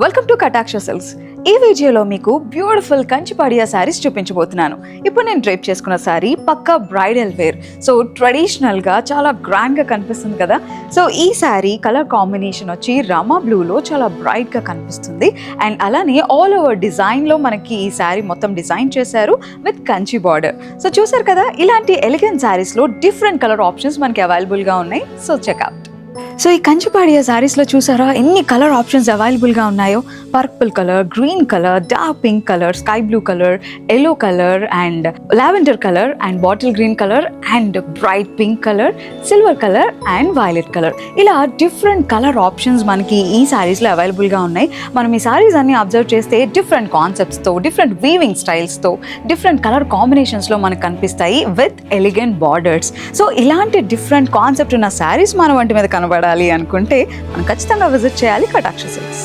Welcome to కటాక్ష silks. ఈ వీడియోలో మీకు బ్యూటిఫుల్ కంచిపాడియా శారీస్ చూపించబోతున్నాను. ఇప్పుడు నేను డ్రేప్ చేసుకున్న శారీ పక్కా బ్రైడల్ వేర్. సో ట్రెడిషనల్గా చాలా గ్రాండ్గా కనిపిస్తుంది కదా. సో ఈ శారీ కలర్ కాంబినేషన్ వచ్చి రమా బ్లూలో చాలా బ్రైట్గా కనిపిస్తుంది. అండ్ అలానే ఆల్ ఓవర్ డిజైన్లో మనకి ఈ శారీ మొత్తం డిజైన్ చేశారు విత్ కంచి బార్డర్. సో చూసారు కదా, ఇలాంటి ఎలిగెంట్ శారీస్లో డిఫరెంట్ కలర్ ఆప్షన్స్ మనకి అవైలబుల్గా ఉన్నాయి. So checkout. సో ఈ కంచిపాడియా శారీస్లో చూసారా ఎన్ని కలర్ ఆప్షన్స్ అవైలబుల్గా ఉన్నాయో. Purple colour, green colour, dark pink colour, sky blue colour, yellow colour and lavender colour and bottle green colour and bright pink colour, silver colour and violet colour. ఇలా different colour options మనకి ఈ శారీస్లో అవైలబుల్గా ఉన్నాయి. మనం ఈ శారీస్ అన్ని observe చేస్తే డిఫరెంట్ కాన్సెప్ట్స్తో, డిఫరెంట్ వీవింగ్ స్టైల్స్తో, డిఫరెంట్ కలర్ కాంబినేషన్స్లో మనకు కనిపిస్తాయి విత్ ఎలిగెంట్ బార్డర్స్. సో ఇలాంటి డిఫరెంట్ కాన్సెప్ట్ ఉన్న శారీస్ మన వంటి మీద కనబడాలి అనుకుంటే మనం ఖచ్చితంగా విజిట్ చేయాలి కటాక్ష సిల్క్స్.